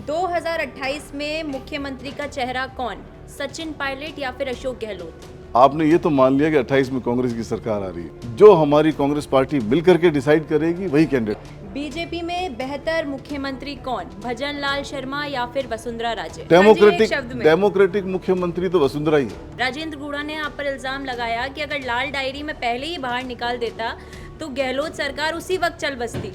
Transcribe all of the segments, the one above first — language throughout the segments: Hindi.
2028 में मुख्यमंत्री का चेहरा कौन? सचिन पायलट या फिर अशोक गहलोत? आपने ये तो मान लिया कि 28 में कांग्रेस की सरकार आ रही है। जो हमारी कांग्रेस पार्टी मिलकर के डिसाइड करेगी वही कैंडिडेट। बीजेपी में बेहतर मुख्यमंत्री कौन? भजन लाल शर्मा या फिर वसुंधरा राजे? एक शब्द में। डेमोक्रेटिक मुख्यमंत्री तो वसुंधरा ही है। राजेंद्र गुड़ा ने आप पर इल्जाम लगाया कि अगर लाल डायरी में पहले ही बाहर निकाल देता तो गहलोत सरकार उसी वक्त चल बसती।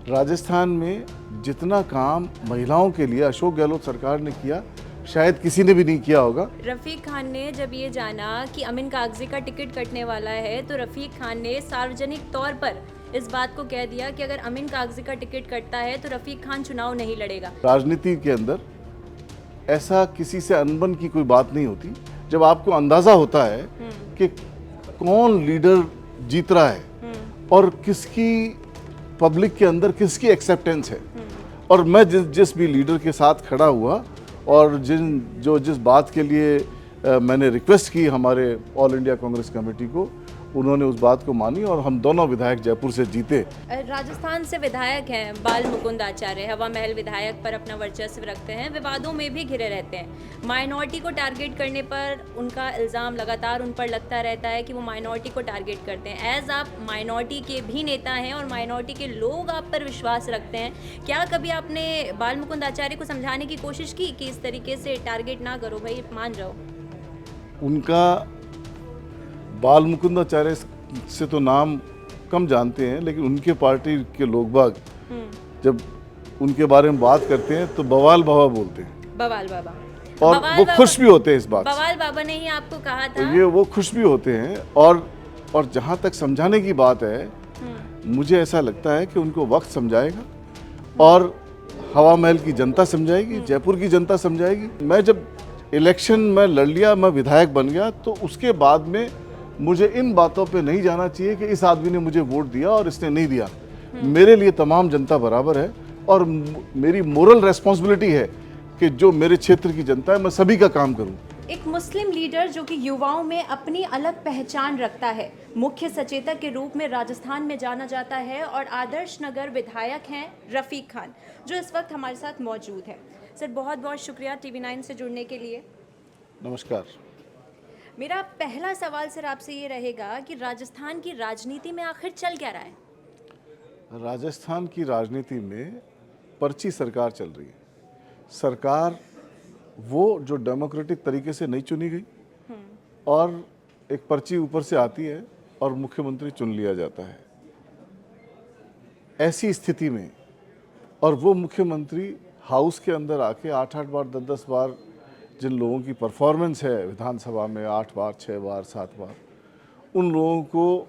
राजस्थान में जितना काम महिलाओं के लिए अशोक गहलोत सरकार ने किया शायद किसी ने भी नहीं किया होगा। रफीक खान ने जब ये जाना कि अमीन कागजी का टिकट कटने वाला है तो रफीक खान ने सार्वजनिक तौर पर इस बात को कह दिया कि अगर अमीन कागजी का टिकट कटता है तो रफीक खान चुनाव नहीं लड़ेगा। राजनीति के अंदर ऐसा किसी से अनबन की कोई बात नहीं होती। जब आपको अंदाजा होता है कि कौन लीडर जीत रहा है और किसकी पब्लिक के अंदर किसकी एक्सेप्टेंस है, और मैं जिस भी लीडर के साथ खड़ा हुआ और जिस बात के लिए मैंने रिक्वेस्ट की हमारे ऑल इंडिया कांग्रेस कमेटी को, उन्होंने उस बात को मानी और हम दोनों विधायक जयपुर से जीते। राजस्थान से विधायक हैं बाल मुकुंद आचार्य, हवा महल विधायक पर अपना वर्चस्व रखते हैं, विवादों में भी घिरे रहते हैं। माइनॉरिटी को टारगेट करने पर उनका इल्ज़ाम लगातार उन पर लगता रहता है कि वो माइनॉरिटी को टारगेट करते हैं। एज आप माइनॉरिटी के भी नेता हैं और माइनॉरिटी के लोग आप पर विश्वास रखते हैं, क्या कभी आपने बाल मुकुंद आचार्य को समझाने की कोशिश की कि इस तरीके से टारगेट ना करो भाई, मान जाओ? उनका बाल मुकुंद आचार्य से तो नाम कम जानते हैं, लेकिन उनके पार्टी के लोग बाग जब उनके बारे में बात करते हैं तो बवाल बाबा बोलते हैं। बवाल बाबा। और वो खुश भी होते हैं इस बात से। बवाल बाबा ने ही आपको कहा था। तो ये वो खुश भी होते हैं और जहाँ तक समझाने की बात है, मुझे ऐसा लगता है कि उनको वक्त समझाएगा और हवा महल की जनता समझाएगी, जयपुर की जनता समझाएगी। मैं जब इलेक्शन में लड़ लिया, मैं विधायक बन गया, तो उसके बाद में मुझे इन बातों पे नहीं जाना चाहिए कि इस आदमी ने मुझे वोट दिया और इसने नहीं दिया। मेरे लिए तमाम जनता बराबर है और मेरी मोरल रेस्पॉन्सिबिलिटी है कि जो मेरे क्षेत्र की जनता है मैं सभी का काम करूं। एक मुस्लिम लीडर जो कि युवाओं में अपनी अलग पहचान रखता है, मुख्य सचेतक के रूप में राजस्थान में जाना जाता है और आदर्श नगर विधायक हैं रफीक खान, जो इस वक्त हमारे साथ मौजूद है। सर, बहुत बहुत शुक्रिया TV9 से जुड़ने के लिए। नमस्कार। मेरा पहला सवाल सर आपसे ये रहेगा कि राजस्थान की राजनीति में आखिर चल क्या रहा है? राजस्थान की राजनीति में पर्ची सरकार चल रही है। सरकार वो जो डेमोक्रेटिक तरीके से नहीं चुनी गई और एक पर्ची ऊपर से आती है और मुख्यमंत्री चुन लिया जाता है। ऐसी स्थिति में और वो मुख्यमंत्री हाउस के अंदर आके 8-8 बार 10-10 बार जिन लोगों की परफॉर्मेंस है विधानसभा में 8 बार 6 बार 7 बार, उन लोगों को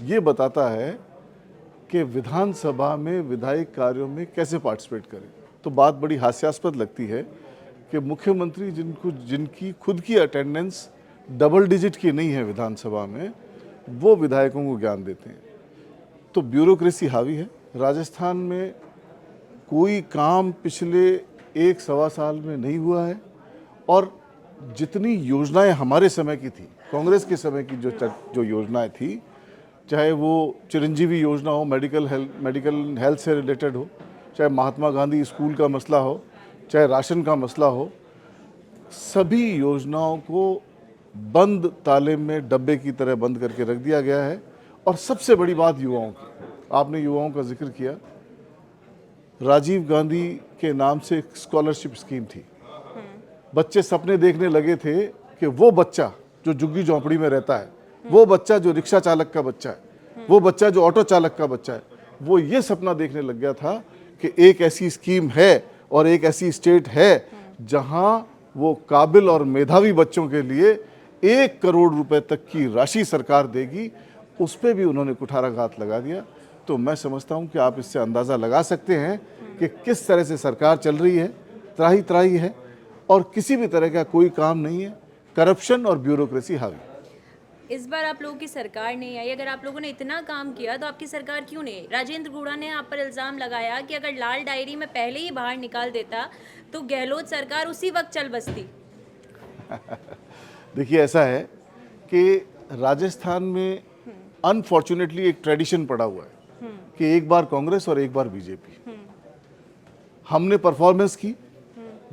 ये बताता है कि विधानसभा में विधायी कार्यों में कैसे पार्टिसिपेट करें। तो बात बड़ी हास्यास्पद लगती है कि मुख्यमंत्री जिनकी खुद की अटेंडेंस डबल डिजिट की नहीं है विधानसभा में, वो विधायकों को ज्ञान देते हैं। तो ब्यूरोक्रेसी हावी है। राजस्थान में कोई काम पिछले 1-1.25 साल में नहीं हुआ है और जितनी योजनाएं हमारे समय की थी, कांग्रेस के समय की जो योजनाएं थी, चाहे वो चिरंजीवी योजना हो, मेडिकल हेल्थ से रिलेटेड हो, चाहे महात्मा गांधी स्कूल का मसला हो, चाहे राशन का मसला हो, सभी योजनाओं को बंद ताले में डब्बे की तरह बंद करके रख दिया गया है। और सबसे बड़ी बात युवाओं की, आपने युवाओं का जिक्र किया। राजीव गांधी के नाम से एक स्कॉलरशिप स्कीम थी। बच्चे सपने देखने लगे थे कि वो बच्चा जो झुग्गी झोंपड़ी में रहता है, वो बच्चा जो रिक्शा चालक का बच्चा है, वो बच्चा जो ऑटो चालक का बच्चा है, वो ये सपना देखने लग गया था कि एक ऐसी स्कीम है और एक ऐसी स्टेट है जहां वो काबिल और मेधावी बच्चों के लिए 1 करोड़ रुपए तक की राशि सरकार देगी। उस पर भी उन्होंने कुठाराघात लगा दिया। तो मैं समझता हूं कि आप इससे अंदाज़ा लगा सकते हैं कि किस तरह से सरकार चल रही है। त्राही त्राही है और किसी भी तरह का कोई काम नहीं है। करप्शन और ब्यूरोक्रेसी हावी। इस बार आप लोगों की सरकार नहीं आई। अगर आप लोगों ने इतना काम किया तो आपकी सरकार क्यों नहीं आई? राजेंद्र गुड़ा ने आप पर इल्ज़ाम लगाया कि अगर लाल डायरी में पहले ही बाहर निकाल देता तो गहलोत सरकार उसी वक्त चल बसती। देखिए, ऐसा है कि राजस्थान में अनफॉर्चुनेटली एक ट्रेडिशन पड़ा हुआ है कि एक बार कांग्रेस और एक बार बीजेपी। हमने परफॉर्मेंस की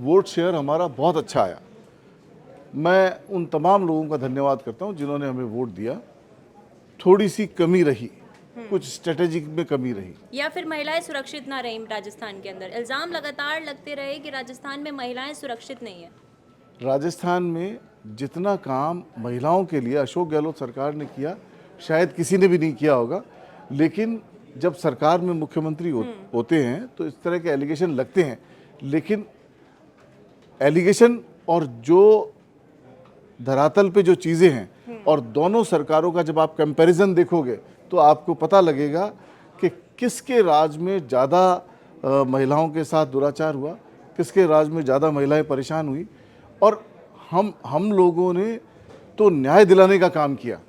वोट शेयर हमारा बहुत अच्छा आया। मैं उन तमाम लोगों का धन्यवाद करता हूं जिन्होंने हमें वोट दिया। थोड़ी सी कमी रही, कुछ स्ट्रेटेजिक में कमी रही। या फिर महिलाएं सुरक्षित ना रहीं राजस्थान के अंदर, इल्ज़ाम लगातार लगते रहे कि राजस्थान में महिलाएं सुरक्षित नहीं है। राजस्थान में जितना काम महिलाओं के लिए अशोक गहलोत सरकार ने किया, शायद किसी ने भी नहीं किया होगा। लेकिन जब सरकार में मुख्यमंत्री होते हैं तो इस तरह के एलिगेशन लगते हैं, लेकिन एलिगेशन और जो धरातल पे जो चीज़ें हैं और दोनों सरकारों का जब आप कंपैरिजन देखोगे तो आपको पता लगेगा कि किसके राज में ज़्यादा महिलाओं के साथ दुराचार हुआ, किसके राज में ज़्यादा महिलाएं परेशान हुई। और हम लोगों ने तो न्याय दिलाने का काम किया,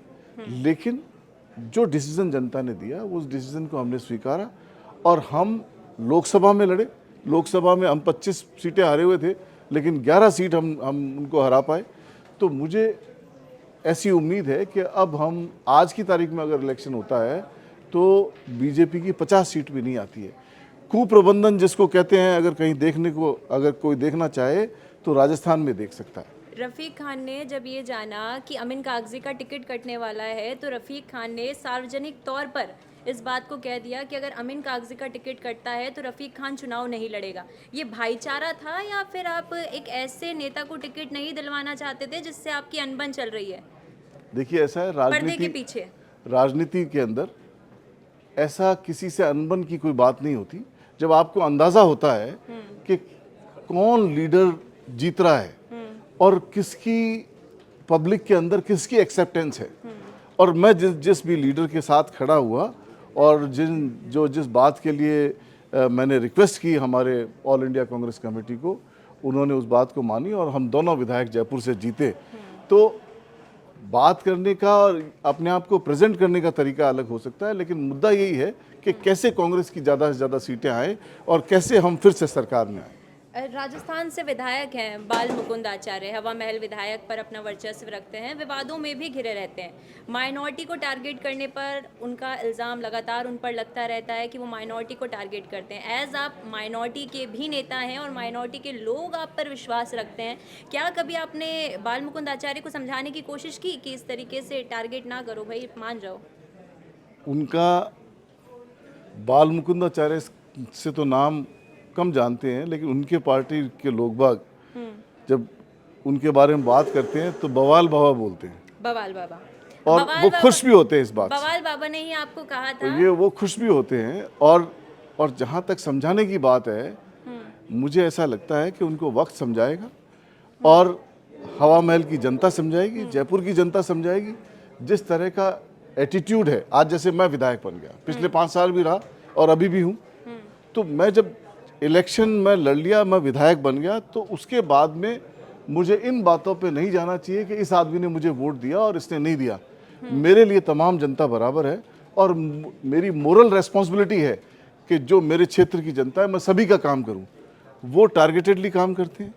लेकिन जो डिसीजन जनता ने दिया उस डिसीजन को हमने स्वीकारा और हम लोकसभा में लड़े। लोकसभा में हम 25 सीटें हारे हुए थे, लेकिन 11 सीट हम उनको हरा पाए। तो मुझे ऐसी उम्मीद है कि अब हम आज की तारीख में अगर इलेक्शन होता है तो बीजेपी की 50 सीट भी नहीं आती है। कुप्रबंधन जिसको कहते हैं, अगर कहीं देखने को अगर कोई देखना चाहे तो राजस्थान में देख सकता है। रफ़ीक खान ने जब ये जाना कि अमीन कागजी का टिकट कटने वाला है तो रफ़ीक खान ने सार्वजनिक तौर पर इस बात को कह दिया कि अगर अमीन कागजी का टिकट कटता है तो रफ़ीक खान चुनाव नहीं लड़ेगा। ये भाईचारा था या फिर आप एक ऐसे नेता को टिकट नहीं दिलवाना चाहते थे जिससे आपकी अनबन चल रही है? देखिए, ऐसा है पर्दे के पीछे। राजनीति के अंदर ऐसा किसी से अनबन की कोई बात नहीं होती। जब आपको अंदाजा होता है कि कौन लीडर जीत रहा है और किसकी पब्लिक के अंदर किसकी एक्सेप्टेंस है, और मैं जिस भी लीडर के साथ खड़ा हुआ और जिस बात के लिए मैंने रिक्वेस्ट की हमारे ऑल इंडिया कांग्रेस कमेटी को, उन्होंने उस बात को मानी और हम दोनों विधायक जयपुर से जीते। तो बात करने का और अपने आप को प्रेजेंट करने का तरीका अलग हो सकता है, लेकिन मुद्दा यही है कि कैसे कांग्रेस की ज़्यादा से ज़्यादा सीटें आए और कैसे हम फिर से सरकार में आए। राजस्थान से विधायक हैं बाल मुकुंद आचार्य, हवा महल विधायक पर अपना वर्चस्व रखते हैं, विवादों में भी घिरे रहते हैं। माइनॉरिटी को टारगेट करने पर उनका इल्ज़ाम लगातार उन पर लगता रहता है कि वो माइनॉरिटी को टारगेट करते हैं। एज आप माइनॉरिटी के भी नेता हैं और माइनॉरिटी के लोग आप पर विश्वास रखते हैं, क्या कभी आपने बाल मुकुंद आचार्य को समझाने की कोशिश की कि इस तरीके से टारगेट ना करो भाई, मान जाओ? उनका बाल मुकुंद आचार्य से तो नाम कम जानते हैं, लेकिन उनके पार्टी के लोग बाग जब उनके बारे में बात करते हैं तो बवाल बाबा बोलते हैं। बवाल बाबा। और बवाल वो बाबा, खुश भी होते हैं इस बात से। बवाल बाबा ने ही आपको कहा था? ये वो खुश भी होते हैं। और जहाँ तक समझाने की बात है, मुझे ऐसा लगता है कि उनको वक्त समझाएगा और हवा महल की जनता समझाएगी, जयपुर की जनता समझाएगी। जिस तरह का एटीट्यूड है, आज जैसे मैं विधायक बन गया, पिछले 5 साल भी रहा और अभी भी हूँ, तो मैं जब इलेक्शन में लड़ लिया, मैं विधायक बन गया, तो उसके बाद में मुझे इन बातों पे नहीं जाना चाहिए कि इस आदमी ने मुझे वोट दिया और इसने नहीं दिया। मेरे लिए तमाम जनता बराबर है और मेरी मोरल रेस्पॉन्सिबिलिटी है कि जो मेरे क्षेत्र की जनता है, मैं सभी का काम करूं। वो टारगेटेडली काम करते हैं,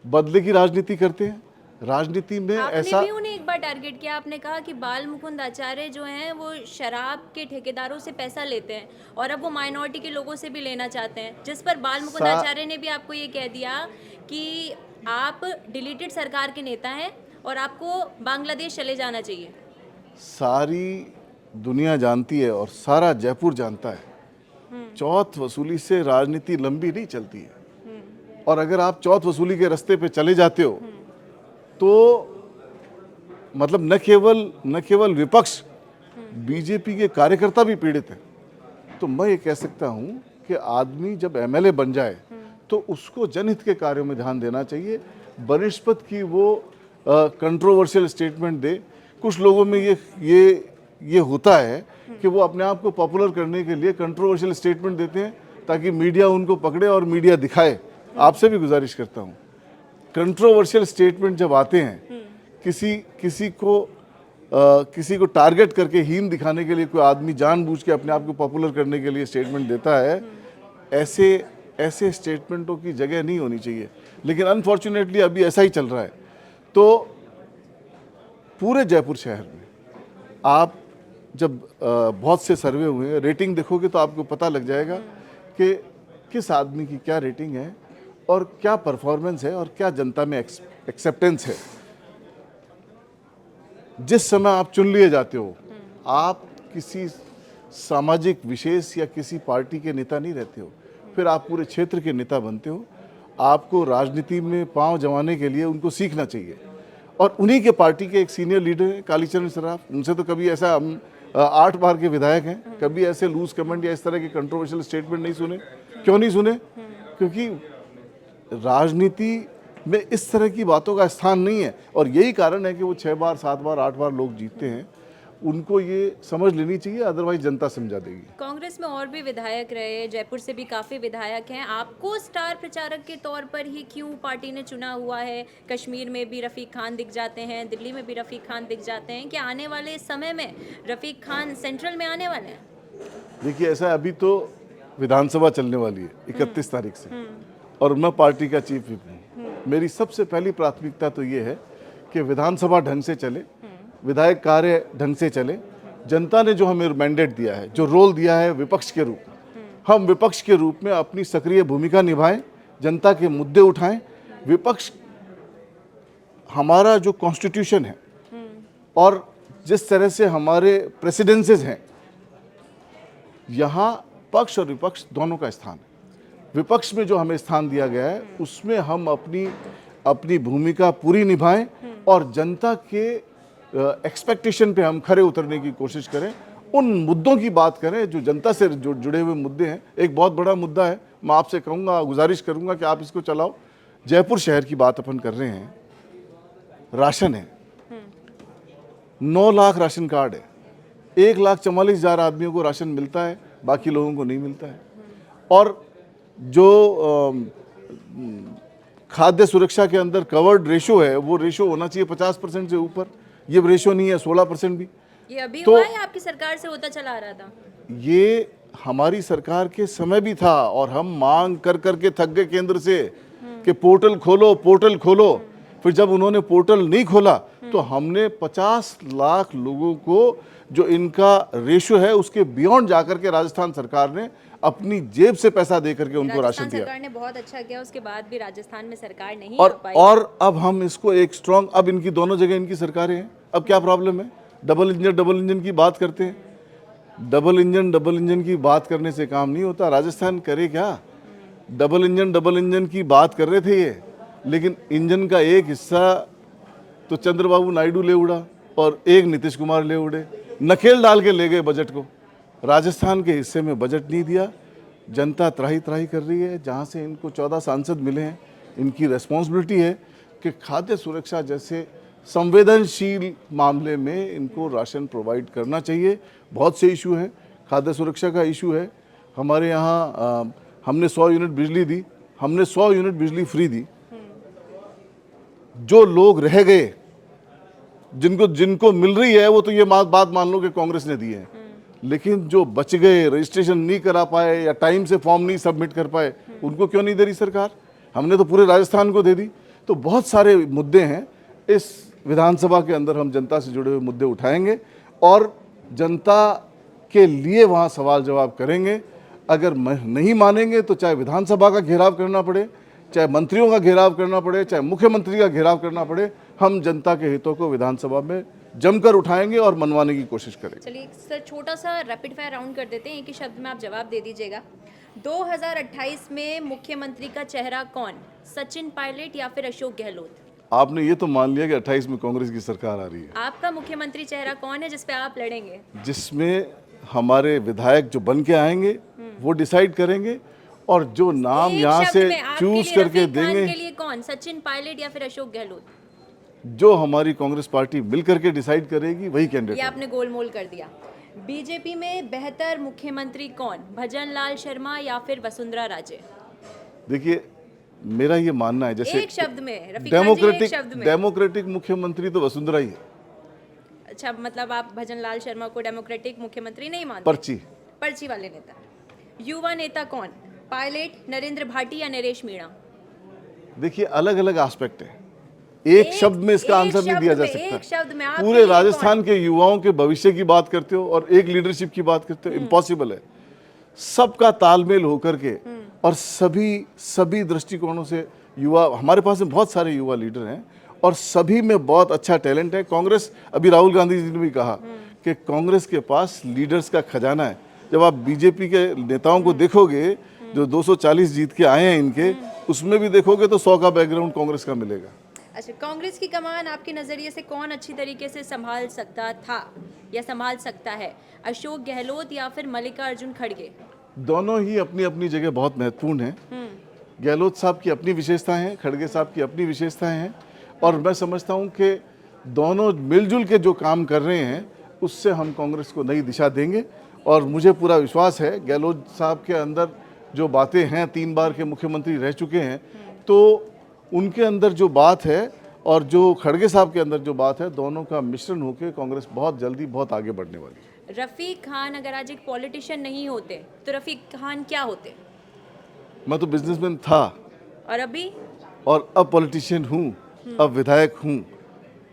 बदले की राजनीति करते हैं। राजनीति में ऐसा आपने भी उन्हें एक बार टारगेट किया, आपने कहा कि बाल मुकुंद आचार्य जो हैं वो शराब के ठेकेदारों से पैसा लेते हैं और अब वो माइनॉरिटी के लोगों से भी लेना चाहते हैं, जिस पर बाल मुकुंद आचार्य ने भी आपको ये कह दिया कि आप डिलीटेड सरकार के नेता हैं और आपको बांग्लादेश चले जाना चाहिए। सारी दुनिया जानती है और सारा जयपुर जानता है, चौथ वसूली से राजनीति लंबी नहीं चलती है। और अगर आप चौथ वसूली के रास्ते पे चले जाते हो तो मतलब न केवल विपक्ष, बीजेपी के कार्यकर्ता भी पीड़ित हैं। तो मैं ये कह सकता हूं कि आदमी जब एमएलए बन जाए तो उसको जनहित के कार्यों में ध्यान देना चाहिए। बनिस्पत की वो कंट्रोवर्शियल स्टेटमेंट दे। कुछ लोगों में ये होता है कि वो अपने आप को पॉपुलर करने के लिए कंट्रोवर्शियल स्टेटमेंट देते हैं ताकि मीडिया उनको पकड़े और मीडिया दिखाए। आपसे भी गुजारिश करता हूँ, कंट्रोवर्शियल स्टेटमेंट जब आते हैं, किसी को टारगेट करके हीन दिखाने के लिए कोई आदमी जानबूझ के अपने आप को पॉपुलर करने के लिए स्टेटमेंट देता है, ऐसे स्टेटमेंटों की जगह नहीं होनी चाहिए। लेकिन अनफॉर्चुनेटली अभी ऐसा ही चल रहा है। तो पूरे जयपुर शहर में आप जब बहुत से सर्वे हुए हैं, रेटिंग देखोगे तो आपको पता लग जाएगा कि किस आदमी की क्या रेटिंग है और क्या परफॉर्मेंस है और क्या जनता में एक्सेप्टेंस है। जिस समय आप चुन लिए जाते हो, आप किसी सामाजिक विशेष या किसी पार्टी के नेता नहीं रहते हो, फिर आप पूरे क्षेत्र के नेता बनते हो। आपको राजनीति में पांव जमाने के लिए उनको सीखना चाहिए, और उन्हीं के पार्टी के एक सीनियर लीडर हैं कालीचरण सराफ। उनसे तो कभी ऐसा, हम 8 बार के विधायक हैं, कभी ऐसे लूज कमेंट या इस तरह के कंट्रोवर्शियल स्टेटमेंट नहीं सुने। क्यों नहीं सुने? क्योंकि राजनीति में इस तरह की बातों का स्थान नहीं है, और यही कारण है कि वो 6 बार 7 बार 8 बार लोग जीतते हैं। उनको ये समझ लेनी चाहिए, अदरवाइज जनता समझा देगी। कांग्रेस में और भी विधायक रहे, जयपुर से भी काफ़ी विधायक हैं, आपको स्टार प्रचारक के तौर पर ही क्यों पार्टी ने चुना हुआ है? कश्मीर में भी रफ़ीक खान दिख जाते हैं, दिल्ली में भी रफ़ीक खान दिख जाते हैं, क्या आने वाले समय में रफ़ीक खान सेंट्रल में आने वाले हैं? देखिए, ऐसा है, अभी तो विधानसभा चलने वाली है 31 तारीख से, और मैं पार्टी का चीफ व्हिप हूँ। मेरी सबसे पहली प्राथमिकता तो ये है कि विधानसभा ढंग से चले, विधायक कार्य ढंग से चले। जनता ने जो हमें मैंडेट दिया है, जो रोल दिया है विपक्ष के रूप में, हम विपक्ष के रूप में अपनी सक्रिय भूमिका निभाएं, जनता के मुद्दे उठाएं। विपक्ष हमारा जो कॉन्स्टिट्यूशन है और जिस तरह से हमारे प्रेसिडेंसेस हैं, यहाँ पक्ष और विपक्ष दोनों का स्थान है। विपक्ष में जो हमें स्थान दिया गया है, उसमें हम अपनी भूमिका पूरी निभाएं और जनता के एक्सपेक्टेशन पे हम खरे उतरने की कोशिश करें। उन मुद्दों की बात करें जो जनता से जुड़े हुए मुद्दे हैं। एक बहुत बड़ा मुद्दा है, मैं आपसे कहूँगा, गुजारिश करूँगा कि आप इसको चलाओ। जयपुर शहर की बात अपन कर रहे हैं, राशन है, 9 लाख राशन कार्ड है, 1,44,000 आदमियों को राशन मिलता है, बाकी लोगों को नहीं मिलता है। और जो खाद्य सुरक्षा के अंदर कवर्ड रेशो है, वो रेशो होना चाहिए 50% से ऊपर, ये रेशो नहीं है, 16% भी। ये अभी तो हुआ है आपकी सरकार से होता चला आ रहा था? ये हमारी सरकार के समय भी था, और हम मांग कर करके थक गए केंद्र से कि पोर्टल खोलो, पोर्टल खोलो। फिर जब उन्होंने पोर्टल नहीं खोला तो हमने 50 लाख लोगों को, जो इनका रेशो है उसके बियॉन्ड जाकर के राजस्थान सरकार ने अपनी जेब से पैसा दे करके उनको राशन दिया। सरकार ने बहुत अच्छा किया, उसके बाद भी राजस्थान में सरकार नहीं और आ पाई। और अब हम इसको एक स्ट्रॉन्ग, अब इनकी दोनों जगह इनकी सरकारें हैं, अब क्या प्रॉब्लम है? डबल इंजन की बात करते हैं। डबल इंजन की बात करने से काम नहीं होता। राजस्थान करे क्या? डबल इंजन की बात कर रहे थे ये, लेकिन इंजन का एक हिस्सा तो चंद्रबाबू नायडू ले उड़ा और एक नीतीश कुमार ले उड़े, नकेल डाल के ले गए बजट को। राजस्थान के हिस्से में बजट नहीं दिया। जनता त्राही त्राही कर रही है। जहाँ से इनको 14 सांसद मिले हैं, इनकी रेस्पॉन्सिबिलिटी है कि खाद्य सुरक्षा जैसे संवेदनशील मामले में इनको राशन प्रोवाइड करना चाहिए। बहुत से इशू हैं, खाद्य सुरक्षा का इशू है। हमारे यहाँ हमने 100 यूनिट बिजली दी, हमने 100 यूनिट बिजली फ्री दी। जो लोग रह गए, जिनको मिल रही है, वो तो ये बात मान लो कि कांग्रेस ने दी है, लेकिन जो बच गए, रजिस्ट्रेशन नहीं करा पाए या टाइम से फॉर्म नहीं सबमिट कर पाए, उनको क्यों नहीं दे रही सरकार? हमने तो पूरे राजस्थान को दे दी। तो बहुत सारे मुद्दे हैं। इस विधानसभा के अंदर हम जनता से जुड़े हुए मुद्दे उठाएंगे और जनता के लिए वहाँ सवाल जवाब करेंगे। अगर नहीं मानेंगे तो चाहे विधानसभा का घेराव करना पड़े, चाहे मंत्रियों का घेराव करना पड़े, चाहे मुख्यमंत्री का घेराव करना पड़े, हम जनता के हितों को विधानसभा में जमकर उठाएंगे और मनवाने की कोशिश करेंगे। चलिए सर, छोटा सा रैपिड फायर राउंड कर देते हैं, एक ही शब्द में आप जवाब दे दीजिएगा। 2028 में मुख्यमंत्री का चेहरा कौन? सचिन पायलट या फिर अशोक गहलोत? आपने ये तो मान लिया कि 28 में कांग्रेस की सरकार आ रही है। आपका मुख्यमंत्री चेहरा कौन है जिस पे आप लड़ेंगे? जिसमें हमारे विधायक जो बन के आएंगे वो डिसाइड करेंगे, और जो नाम यहाँ से चूज करके देंगे। के लिए कौन? सचिन पायलट या फिर अशोक गहलोत? जो हमारी कांग्रेस पार्टी मिल करके डिसाइड करेगी वही कैंडिडेट। ये आपने गोलमोल कर दिया। बीजेपी में बेहतर मुख्यमंत्री कौन? भजन लाल शर्मा या फिर वसुंधरा राजे? देखिए, मेरा ये मानना है, जैसे एक शब्द में रफीक खान जी, एक शब्द में। डेमोक्रेटिक मुख्यमंत्री तो वसुंधरा ही है। अच्छा, मतलब आप भजन लाल शर्मा को डेमोक्रेटिक मुख्यमंत्री नहीं मानते? पर्ची वाले नेता। युवा नेता कौन? पायलट, नरेंद्र भाटी या नरेश मीणा? देखिए, अलग अलग एस्पेक्ट है। एक शब्द में इसका आंसर नहीं दिया जा सकता। एक शब्द में आप पूरे राजस्थान के युवाओं के भविष्य की बात करते हो और एक लीडरशिप की बात करते हो, इम्पॉसिबल है। सबका तालमेल होकर के और सभी सभी दृष्टिकोणों से युवा, हमारे पास में बहुत सारे युवा लीडर हैं और सभी में बहुत अच्छा टैलेंट है। कांग्रेस, अभी राहुल गांधी जी ने भी कहा कि कांग्रेस के पास लीडर्स का खजाना है। जब आप बीजेपी के नेताओं को देखोगे जो 240 जीत के आए हैं इनके, उसमें भी देखोगे तो 100 का बैकग्राउंड कांग्रेस का मिलेगा। अच्छा, कांग्रेस की कमान आपके नज़रिए से कौन अच्छी तरीके से संभाल सकता था या संभाल सकता है, अशोक गहलोत या फिर मल्लिकार्जुन खड़गे? दोनों ही अपनी अपनी जगह बहुत महत्वपूर्ण हैं। गहलोत साहब की अपनी विशेषताएं हैं, खड़गे साहब की अपनी विशेषताएं हैं, और मैं समझता हूं कि दोनों मिलजुल के जो काम कर रहे हैं उससे हम कांग्रेस को नई दिशा देंगे। और मुझे पूरा विश्वास है गहलोत साहब के अंदर जो बातें हैं, 3 बार के मुख्यमंत्री रह चुके हैं, तो उनके अंदर जो बात है और जो खड़गे साहब के अंदर जो बात है, दोनों का मिश्रण होकर कांग्रेस बहुत जल्दी बहुत आगे बढ़ने वाली है। रफ़ीक खान अगर आज एक पॉलिटिशियन नहीं होते तो रफ़ीक खान क्या होते? मैं तो बिजनेसमैन था और अभी? और अब पॉलिटिशियन हूँ, अब विधायक हूँ।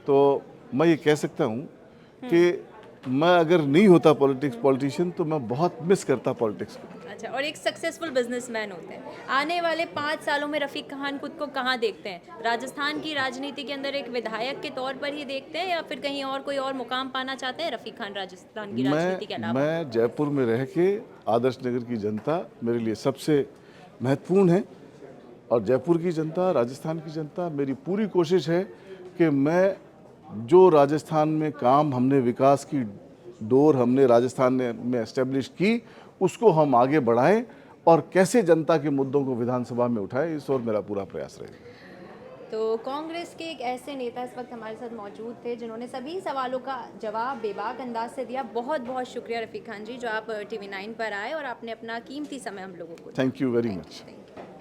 तो मैं ये कह सकता हूँ कि मैं अगर नहीं होता पॉलिटिशियन तो मैं बहुत मिस करता पॉलिटिक्स को। अच्छा, और एक सक्सेसफुल बिजनेसमैन होते हैं। आने वाले 5 सालों में रफ़ीक खान खुद को कहाँ देखते हैं? राजस्थान की राजनीति के अंदर एक विधायक के तौर पर ही देखते हैं या फिर कहीं और कोई और मुकाम पाना चाहते हैं रफ़ीक खान राजस्थान की राजनीति के अलावा? मैं जयपुर में रह के आदर्श नगर की जनता मेरे लिए सबसे महत्वपूर्ण है, और जयपुर की जनता, राजस्थान की जनता, मेरी पूरी कोशिश है कि मैं जो राजस्थान में काम हमने, विकास की डोर हमने राजस्थान में एस्टेब्लिश की, उसको हम आगे बढ़ाएं और कैसे जनता के मुद्दों को विधानसभा में उठाएं, इस ओर मेरा पूरा प्रयास रहेगा। तो कांग्रेस के एक ऐसे नेता इस वक्त हमारे साथ मौजूद थे जिन्होंने सभी सवालों का जवाब बेबाक अंदाज से दिया। बहुत बहुत शुक्रिया रफ़ीक खान जी, जो आप TV9 पर आए और आपने अपना कीमती समय हम लोगों को दिया। Thank you very much. Thank you.